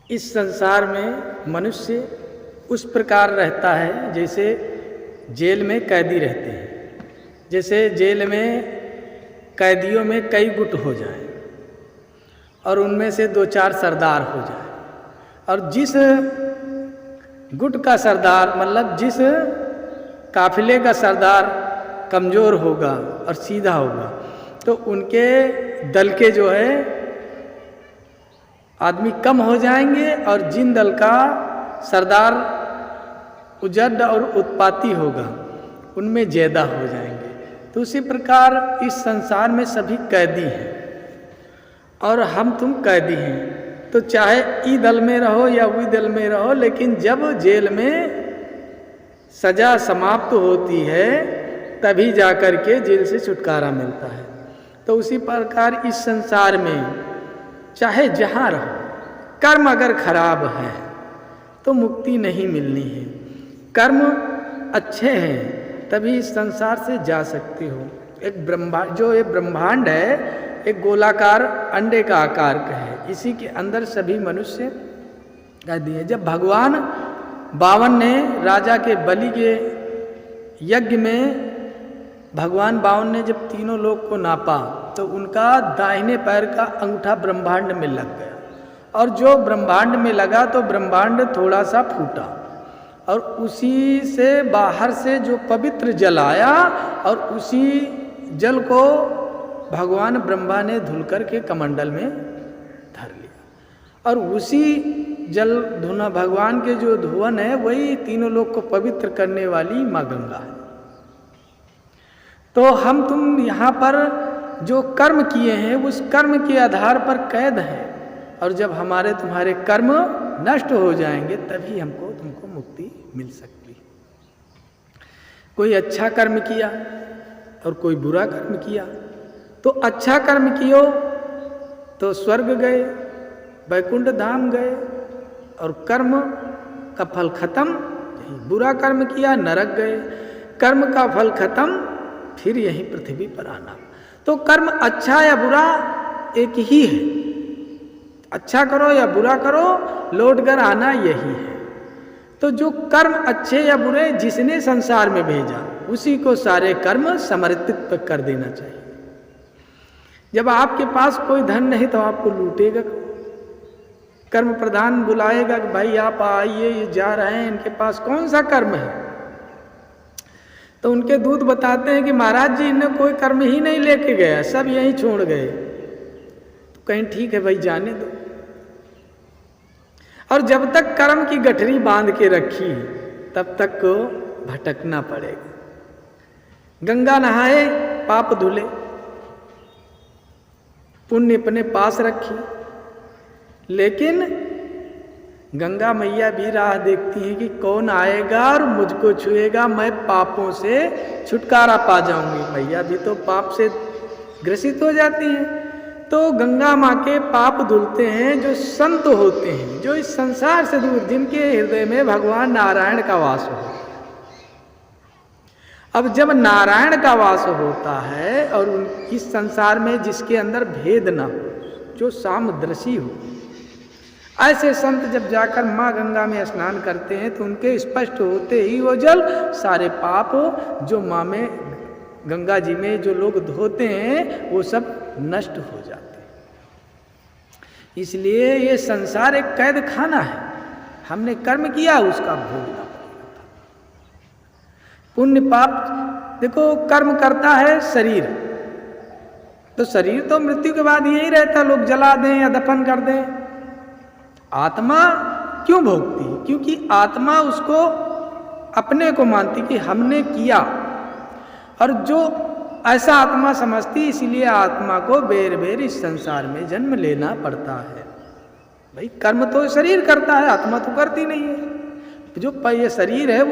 इस संसार में मनुष्य उस प्रकार रहता है जैसे जेल में कैदी रहते हैं। जैसे जेल में कैदियों में कई गुट हो जाए और उनमें से दो चार सरदार हो जाए, और जिस गुट का सरदार मतलब जिस काफिले का सरदार कमज़ोर होगा और सीधा होगा तो उनके दल के जो है आदमी कम हो जाएंगे, और जिन दल का सरदार उजड़ और उत्पाती होगा उनमें ज़्यादा हो जाएंगे। तो उसी प्रकार इस संसार में सभी कैदी हैं और हम तुम कैदी हैं। तो चाहे ई दल में रहो या वी दल में रहो, लेकिन जब जेल में सज़ा समाप्त होती है तभी जाकर के जेल से छुटकारा मिलता है। तो उसी प्रकार इस संसार में चाहे जहाँ रहो, कर्म अगर खराब है तो मुक्ति नहीं मिलनी है। कर्म अच्छे हैं तभी इस संसार से जा सकते हो। एक ब्रह्मांड है, एक गोलाकार अंडे का आकार का है, इसी के अंदर सभी मनुष्य कैदी हैं। जब भगवान बावन ने राजा के बलि के यज्ञ में भगवान बावन ने जब तीनों लोग को नापा तो उनका दाहिने पैर का अंगूठा ब्रह्मांड में लग गया, और जो ब्रह्मांड में लगा तो ब्रह्मांड थोड़ा सा फूटा, और उसी से बाहर से जो पवित्र जल आया और उसी जल को भगवान ब्रह्मा ने धुलकर के कमंडल में धर लिया, और उसी जल धुना भगवान के जो धुवन है वही तीनों लोग को पवित्र करने वाली माँ गंगा है। तो हम तुम यहाँ पर जो कर्म किए हैं उस कर्म के आधार पर कैद हैं, और जब हमारे तुम्हारे कर्म नष्ट हो जाएंगे तभी तुमको मुक्ति मिल सकती। कोई अच्छा कर्म किया और कोई बुरा कर्म किया, तो अच्छा कर्म कियो तो स्वर्ग गए, वैकुंठ धाम गए, और कर्म का फल खत्म। बुरा कर्म किया नरक गए, कर्म का फल खत्म, फिर यहीं पृथ्वी पर आना। तो कर्म अच्छा या बुरा एक ही है, अच्छा करो या बुरा करो लौट कर आना यही है। तो जो कर्म अच्छे या बुरे जिसने संसार में भेजा उसी को सारे कर्म समर्पित कर देना चाहिए। जब आपके पास कोई धन नहीं तो आपको लूटेगा, कर्म प्रधान बुलाएगा कि भाई आप आइए, ये जा रहे हैं, इनके पास कौन सा कर्म है। तो उनके दूत बताते हैं कि महाराज जी इन्हें कोई कर्म ही नहीं लेके गया, सब यहीं छोड़ गए। तो कहीं ठीक है भाई जाने दो। और जब तक कर्म की गठरी बांध के रखी तब तक को भटकना पड़ेगा। गंगा नहाए पाप धुले, पुण्य अपने पास रखी, लेकिन गंगा मैया भी राह देखती हैं कि कौन आएगा और मुझको छुएगा, मैं पापों से छुटकारा पा जाऊंगी। मैया भी तो पाप से ग्रसित हो जाती हैं। तो गंगा माँ के पाप धुलते हैं जो संत होते हैं, जो इस संसार से दूर, जिनके हृदय में भगवान नारायण का वास हो। अब जब नारायण का वास होता है और इस संसार में जिसके अंदर भेद ना हो, जो सामदर्शी हो, ऐसे संत जब जाकर माँ गंगा में स्नान करते हैं तो उनके स्पष्ट होते ही वो जल सारे पाप जो माँ में गंगा जी में जो लोग धोते हैं वो सब नष्ट हो जाते हैं। इसलिए ये संसार एक कैद खाना है, हमने कर्म किया उसका भोगना पड़ेगा। पुण्य पाप देखो, कर्म करता है शरीर, तो शरीर तो मृत्यु के बाद यही रहता, लोग जला दें या दफन कर दें। आत्मा क्यों भोगती है? क्योंकि आत्मा उसको अपने को मानती कि हमने किया, और जो ऐसा आत्मा समझती, इसीलिए आत्मा को बेर बेर इस संसार में जन्म लेना पड़ता है। भाई कर्म तो शरीर करता है, आत्मा तो करती नहीं है। जो ये शरीर है वो